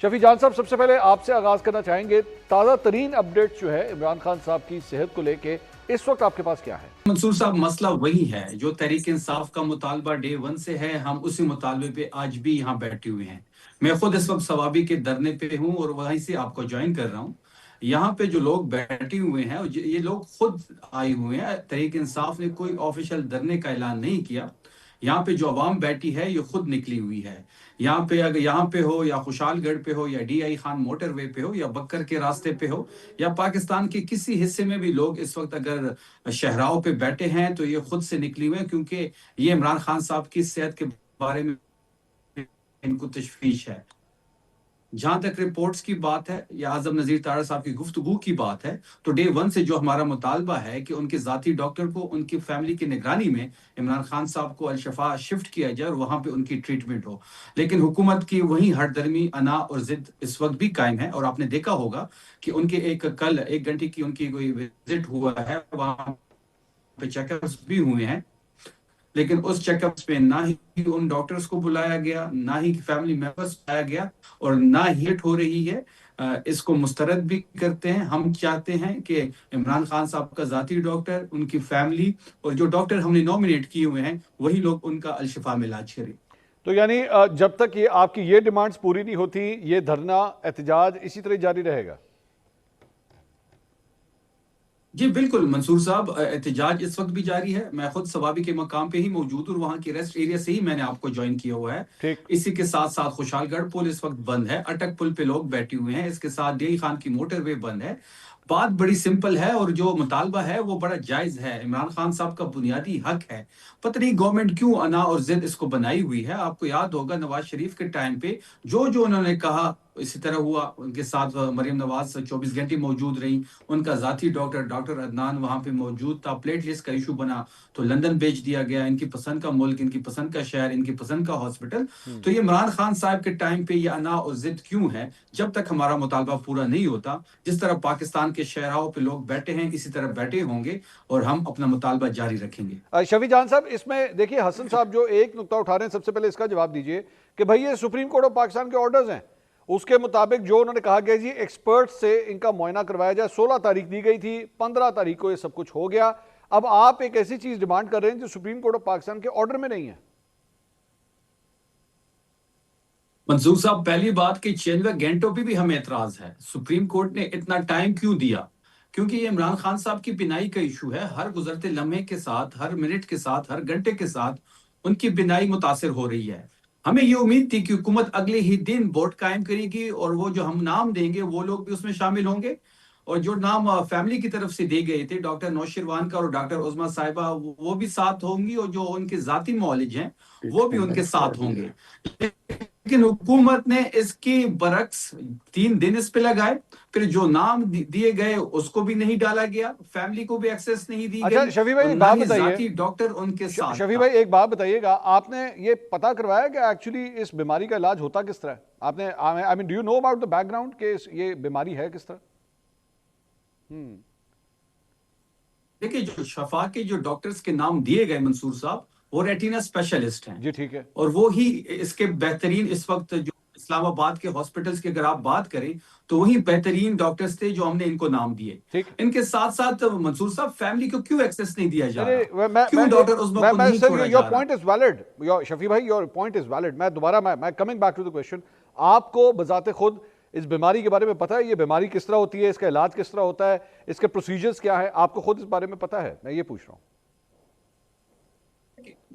शफी जान साहब, सबसे पहले आपसे आगाज करना चाहेंगे, ताज़ा तरीन अपडेट जो है इमरान खान साहब की सेहत को लेके इस वक्त आपके पास क्या है? मंसूर साहब, मसला वही है जो तहरीक इंसाफ का मुतालबा डे वन से है। हम उसी मुतालबे पे आज भी यहाँ बैठे हुए हैं। मैं खुद इस वक्त सवाबी के धरने पे हूँ और वहीं से आपको ज्वाइन कर रहा हूँ। यहाँ पे जो लोग बैठे हुए हैं ये लोग खुद आए हुए हैं। तहरीक इंसाफ ने कोई ऑफिशियल धरने का ऐलान नहीं किया। यहाँ पे जो आवाम बैठी है ये खुद निकली हुई है। यहाँ पे अगर यहाँ पे हो या खुशालगढ़ पे हो या DI खान मोटरवे पे हो या बक्कर के रास्ते पे हो या पाकिस्तान के किसी हिस्से में भी लोग इस वक्त अगर शहराओं पे बैठे हैं तो ये खुद से निकली हुए हैं, क्योंकि ये इमरान खान साहब की सेहत के बारे में इनको तशवीश है। जहां तक रिपोर्ट्स की बात है या आजम नजीर तारा साहब की गुफ्तगू की बात है, तो डे वन से जो हमारा मुतालबा है कि उनके जाती डॉक्टर को उनकी फैमिली की निगरानी में इमरान खान साहब को अल-शफा शिफ्ट किया जाए और वहां पे उनकी ट्रीटमेंट हो। लेकिन हुकूमत की वही हरदर्मी, अना और जिद इस वक्त भी कायम है। और आपने देखा होगा कि उनके कल 1 घंटे की उनकी कोई विजिट हुआ है, वहां पे चेकअप्स भी हुए हैं, लेकिन उस चेकअप्स में ना ही उन डॉक्टर्स को बुलाया गया, ना ही फैमिली मेंबर्स बुलाया गया और ना हिट हो रही है। इसको मुस्तरद भी करते हैं। हम चाहते हैं कि इमरान खान साहब का जाती डॉक्टर, उनकी फैमिली और जो डॉक्टर हमने नॉमिनेट किए हुए हैं वही लोग उनका अल-शिफा में इलाज करें। तो यानी जब तक ये आपकी ये डिमांड्स पूरी नहीं होती, ये धरना एहतजाज इसी तरह जारी रहेगा? जी बिल्कुल मंसूर साहब, एहतजाज इस वक्त भी जारी है। मैं खुद सवाबी के मकाम पे ही मौजूद हूँ, वहाँ की रेस्ट एरिया से ही मैंने आपको ज्वाइन किया हुआ है। ठीक। इसी के साथ साथ खुशालगढ़ पुल इस वक्त बंद है, अटक पुल पे लोग बैठे हुए हैं, इसके साथ DI खान की मोटरवे बंद है। बात बड़ी सिंपल है और जो मुतालबा है वो बड़ा जायज है। इमरान खान साहब का बुनियादी हक है। पता नहीं गवर्नमेंट क्यों अना और जिद इसको बनाई हुई है। आपको याद होगा नवाज शरीफ के टाइम पे जो जो उन्होंने कहा इसी तरह हुआ। उनके साथ मरियम नवाज 24 घंटे मौजूद रही। उनका जाती डॉक्टर अदनान वहां पे मौजूद था। प्लेट लिस्ट का इशू बना तो लंदन भेज दिया गया। इनकी पसंद का मुल्क, इनकी पसंद का शहर, इनकी पसंद का हॉस्पिटल। तो ये इमरान खान साहब के टाइम पे ये अना और जिद क्यों है? जब तक हमारा मुतालबा पूरा नहीं होता, जिस तरह पाकिस्तान के शहराओं पे लोग बैठे हैं इसी तरह बैठे होंगे और हम अपना मुतालबा जारी रखेंगे। शफी जान साहब, इसमें देखिए हसन साहब जो एक नुक्ता उठा रहे हैं, सबसे पहले इसका जवाब दीजिए कि भाई ये सुप्रीम कोर्ट ऑफ पाकिस्तान के ऑर्डर्स हैं। उसके मुताबिक जो उन्होंने कहा गया जी एक्सपर्ट से इनका मुआयना करवाया जाए, 16 तारीख दी गई थी, 15 तारीख को ये सब कुछ हो गया। अब आप एक ऐसी चीज डिमांड कर रहे हैं जो सुप्रीम कोर्ट ऑफ पाकिस्तान के ऑर्डर में नहीं है। मंसूर साहब, पहली बात कि 96 घंटों पे भी हमें एतराज है। सुप्रीम कोर्ट ने इतना टाइम क्यों दिया? क्योंकि ये इमरान खान साहब की बिनाई का इशू है। हर गुजरते लम्हे के साथ, हर मिनट के साथ, हर घंटे के साथ उनकी बिनाई मुतासिर हो रही है। हमें ये उम्मीद थी कि हुकूमत अगले ही दिन बोर्ड कायम करेगी और वो जो हम नाम देंगे वो लोग भी उसमें शामिल होंगे। और जो नाम फैमिली की तरफ से दिए गए थे, डॉक्टर नौशिरवान का और डॉक्टर उज़मा साहिबा, वो भी साथ होंगी और जो उनके जाती मौलिज हैं वो भी उनके साथ होंगे। लेकिन हुकूमत ने इसकी बरक्स 3 दिन इस पे लगाए। फिर जो नाम दिए गए उसको भी नहीं डाला गया, फैमिली को भी एक्सेस नहीं दी अच्छा गई शफी भाई, और एक ना बात ही बताइए, जाती डॉक्टर उनके साथ शफी था। भाई एक बात बताइएगा, आपने ये पता करवाया कि एक्चुअली इस बीमारी का इलाज होता किस तरह है? आपने I mean do you know about the background कि ये बीमारी है किस तरह? देखिए, जो शफा के जो डॉक्टर्स के नाम दिए गए मंसूर साहब, वो रेटिना स्पेशलिस्ट हैं जी ठीक है। और वो ही इसके बेहतरीन इस वक्त जो इस्लामाबाद के हॉस्पिटल्स की अगर आप बात करें तो वही बेहतरीन डॉक्टर्स थे जो हमने इनको नाम दिए। ठीक। इनके साथ साथ मंसूर साहब, फैमिली को क्यों एक्सेस नहीं दिया जा नहीं, रहा? क्यों डॉक्टर उस्मा को नहीं सर, छोड़ा योर जा point is valid, your Shafi भाई, योर पॉइंट इज वैलिड। मैं दोबारा मैं coming back to the question, आपको बजाते खुद इस बीमारी के बारे में पता है? ये बीमारी किस तरह होती है, इसका इलाज किस तरह होता है, इसके प्रोसीजर्स क्या है, आपको खुद इस बारे में पता है? मैं ये पूछ रहा हूँ।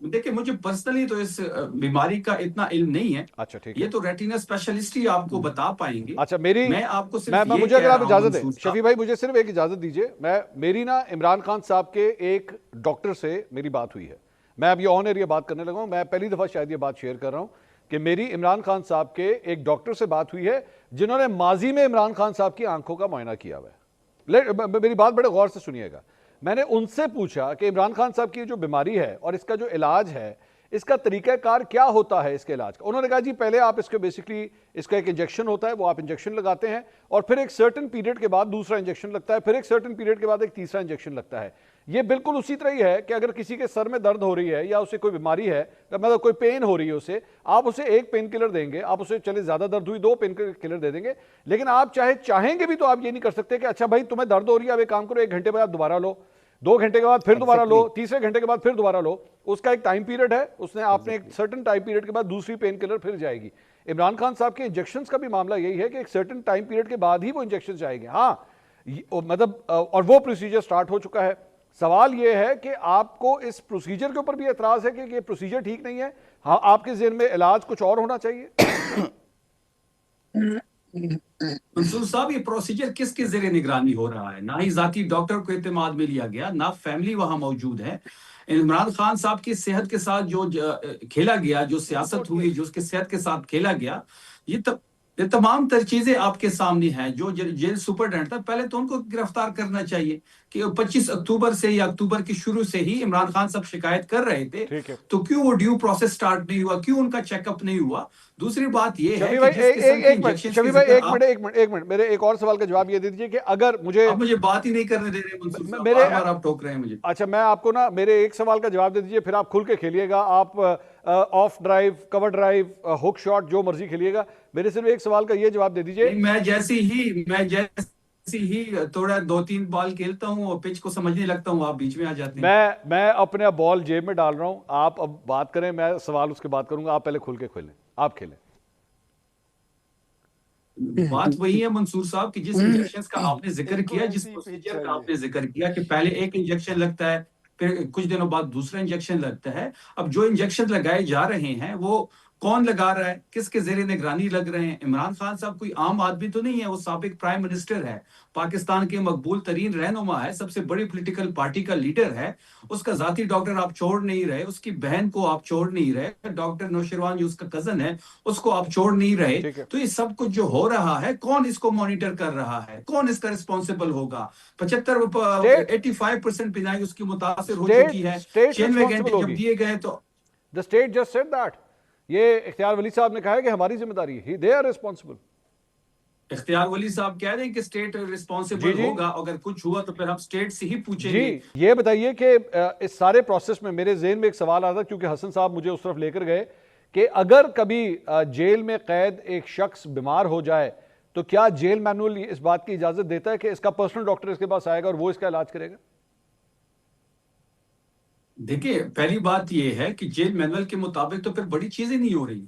देखिए, मुझे पर्सनली तो इस बीमारी का इतना इल्म नहीं है। अच्छा ठीक ये है। तो रेटिना स्पेशलिस्ट ही आपको बता पाएंगे। अच्छा मेरी मैं आपको सिर्फ मैं ये मुझे कह अगर आप रहा हूं इजाजत दें मंसूर साहब। शफी भाई, मुझे सिर्फ एक इजाजत दीजिए। मैं मेरी ना इमरान खान साहब के एक डॉक्टर से मेरी बात हुई है। मैं अब ये ऑन एरिया बात करने लगा हूं। मैं पहली दफा शायद ये बात शेयर कर रहा हूं कि मेरी इमरान खान साहब के एक डॉक्टर से बात हुई है जिन्होंने माजी में इमरान खान साहब की आंखों का मुआयना किया हुआ है। मेरी बात बड़े गौर से सुनिएगा। मैंने उनसे पूछा कि इमरान खान साहब की जो बीमारी है और इसका जो इलाज है, اس کا طریقہ کار کیا ہوتا ہے اس کے علاج کا. انہوں نے کہا جی پہلے آپ اس کے بیسکلی اس کا ایک انجیکشن ہوتا ہے, وہ آپ انجیکشن لگاتے ہیں اور پھر ایک سرٹن پیریڈ کے بعد دوسرا انجیکشن لگتا ہے, پھر ایک سرٹن پیریڈ کے بعد ایک تیسرا انجیکشن لگتا ہے. یہ بالکل اسی طرح ہی ہے کہ اگر کسی کے سر میں درد ہو رہی ہے یا اسے کوئی بیماری ہے, مطلب کوئی پین ہو رہی ہے آپ اسے ایک پین کلر دیں گے, آپ اسے چلے زیادہ درد ہوئی 2 پین کلر دے دیں گے, لیکن آپ چاہیں گے بھی تو آپ یہ نہیں کر سکتے کہ اچھا بھائی تمہیں درد ہو رہی ہے, اب ایک کام کرو 1 گھنٹے بعد دوبارہ لو, 2 گھنٹے کے بعد پھر دوبارہ لو, تیسرے گھنٹے کے بعد پھر دوبارہ لو. اس کا ایک ٹائم پیریڈ ہے, اس نے آپ نے ایک سرٹن ٹائم پیریڈ کے بعد دوسری پین کلر پھر جائے گی. عمران خان صاحب کے انجیکشنز کا بھی معاملہ یہی ہے کہ ایک سرٹن ٹائم پیریڈ کے بعد ہی وہ انجیکشن جائیں گے. ہاں مطلب اور وہ پروسیجر سٹارٹ ہو چکا ہے. سوال یہ ہے کہ آپ کو اس پروسیجر کے اوپر بھی اعتراض ہے کہ یہ پروسیجر ٹھیک نہیں ہے, ہاں آپ کے ذہن میں علاج کچھ اور ہونا چاہیے. منصور صاحب یہ پروسیجر کس کے زیر نگرانی ہو رہا ہے؟ نہ ہی ذاتی ڈاکٹر کو اعتماد میں لیا گیا, نہ فیملی وہاں موجود ہے. عمران خان صاحب کی صحت کے ساتھ جو کھیلا گیا, جو سیاست ہوئی, جو اس کے صحت کے ساتھ کھیلا گیا, یہ تمام تر چیزیں آپ کے سامنے ہیں. جو جیل سپرڈنٹ تھا پہلے تو ان کو گرفتار کرنا چاہیے کہ 25 اکتوبر سے یا اکتوبر کی شروع سے ہی عمران خان صاحب شکایت کر رہے تھے, تو کیوں وہ ڈیو پروسیس سٹارٹ نہیں ہوا, کیوں ان کا چیک اپ نہیں ہوا؟ دوسری بات یہ ہے کہ شفیع بھائی ایک منٹ میرے ایک اور سوال کا جواب یہ دے دیجئے کہ اگر مجھے بات ہی نہیں کرنے دے رہے منصور صاحب, بار آپ ٹوک رہے ہیں مجھے. اچھا میں آپ کو نا میرے ایک سوال کا جواب دے دیجئے, پھر آپ کھل کے کھیلیے گا, آپ off drive, cover drive, hook shot جو مرضی کھیلیے گا. میرے صرف ایک سوال کا یہ جواب دے دیجئے. میں جیسی ہی تھوڑا 2-3 بال کھیلتا ہوں اور پچ کو سمجھنے لگتا ہوں, آپ بیچ میں آ جاتے ہیں. میں اپنے بال جیب میں ڈال رہا ہوں, آپ اب بات کریں, میں سوال اس کے بعد کروں گا, آپ پہلے کھل کے کھیلیں, آپ کھیلیں. بات وہی ہے منصور صاحب کہ جس انجیکشن کا آپ نے ذکر کیا, جس پروسیجر کا آپ نے ذکر کیا کہ پہلے ایک انجیکشن لگتا ہے, پھر کچھ دنوں بعد دوسرا انجیکشن لگتا ہے. اب جو انجیکشن لگائے جا رہے ہیں وہ کون لگا رہا ہے, کس کے زیر نگرانی لگ رہے ہیں؟ عمران خان صاحب کوئی عام آدمی تو نہیں ہے, وہ سابق پرائم منسٹر ہے, پاکستان کے مقبول ترین رہنما ہے, سب سے بڑی پولیٹیکل پارٹی کا لیڈر ہے. اس کا ذاتی ڈاکٹر آپ چھوڑ نہیں رہے, اس کی بہن کو آپ چھوڑ نہیں رہے, ڈاکٹر نوشروان جو اس کا کزن ہے اس کو آپ چھوڑ نہیں رہے. تو یہ سب کچھ جو ہو رہا ہے, کون اس کو مانیٹر کر رہا ہے, کون اس کا رسپانسبل ہوگا؟ 85% بینائی اس کی متاثر ہو چکی ہے. 96 گھنٹے جب دیے گئے تو The state just said that. یہ اختیار ولی صاحب نے کہا ہے کہ ہماری ذمہ داری ہے, they are responsible. اختیار ولی صاحب کہہ رہے ہیں کہ اسٹیٹ ریسپانسبل ہوگا, اگر کچھ ہوا تو پھر ہم اسٹیٹ سے ہی پوچھیں گے. یہ بتائیے کہ اس سارے پروسیس میں میرے ذہن میں ایک سوال آتا, کیونکہ حسن صاحب مجھے اس طرف لے کر گئے کہ اگر کبھی جیل میں قید ایک شخص بیمار ہو جائے تو کیا جیل مینول اس بات کی اجازت دیتا ہے کہ اس کا پرسنل ڈاکٹر اس کے پاس آئے گا اور وہ اس کا علاج کرے گا؟ دیکھیں پہلی بات یہ ہے کہ جیل مینول کے مطابق تو پھر بڑی چیزیں نہیں ہو رہی.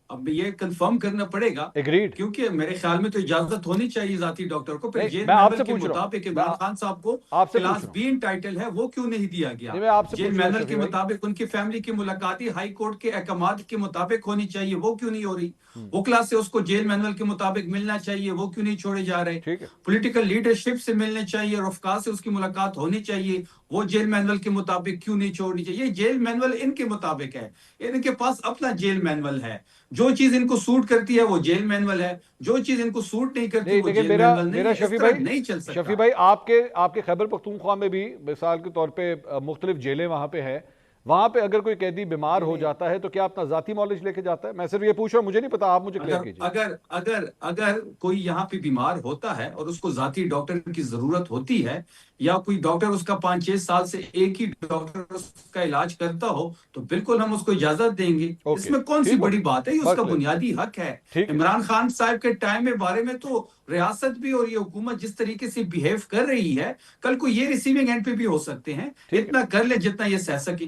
اب یہ کنفرم کرنا پڑے گا, کیونکہ میرے خیال میں تو اجازت ہونی چاہیے ذاتی ڈاکٹر کو. پھر جیل مینول کے مطابق عمران خان صاحب کو کلاس بی انٹائٹل ہے, وہ کیوں نہیں دیا گیا؟ جیل مینول کے مطابق ان کی فیملی کی ملاقاتی ہائی کورٹ کے احکامات کے مطابق ہونی چاہیے, وہ کیوں نہیں ہو رہی؟ وکلا سے اس کو جیل مینول کے مطابق ملنا چاہیے, وہ کیوں نہیں چھوڑے جا رہے؟ پولیٹیکل لیڈرشپ سے ملنے چاہیے, رفقا سے اس کی ملاقات ہونی چاہیے, وہ جیل مینول کے مطابق کیوں نہیں چھوڑنی چاہیے؟ یہ جیل مینول ان کے مطابق ہے, ان کے پاس اپنا جیل مینول ہے. جو چیز ان کو سوٹ کرتی ہے وہ جیل مینول ہے, جو چیز ان کو سوٹ نہیں کرتی وہ جیل مینول نہیں. اس طرح نہیں چل سکتا. شفیع بھائی آپ کے خیبر پختونخوا میں بھی مثال کے طور پہ مختلف جیلیں وہاں پہ ہیں, وہاں پہ اگر کوئی قیدی بیمار ہو جاتا ہے تو کیا اپنا ذاتی معالج لے کے جاتا ہے؟ میں صرف یہ پوچھ رہا ہوں, مجھے نہیں پتا, آپ مجھے کلیئر کیجئے. اگر کوئی یہاں پہ بیمار ہوتا ہے اور اس کو ذاتی ڈاکٹر کی ضرورت ہوتی ہے, یا کوئی ڈاکٹر اس کا 5-6 سال سے ایک ہی ڈاکٹر اس کا علاج کرتا ہو, تو بالکل ہم اس کو اجازت دیں گے. اس میں کون سی بڑی بات ہے, یہ اس کا بنیادی حق ہے. عمران خان صاحب کے ٹائم میں بارے میں تو ریاست بھی اور یہ حکومت جس طریقے سے بیہیو کر رہی ہے, کل کو یہ ریسیونگ اینڈ پہ بھی ہو سکتے ہیں. اتنا کر لے جتنا یہ سہ سکے.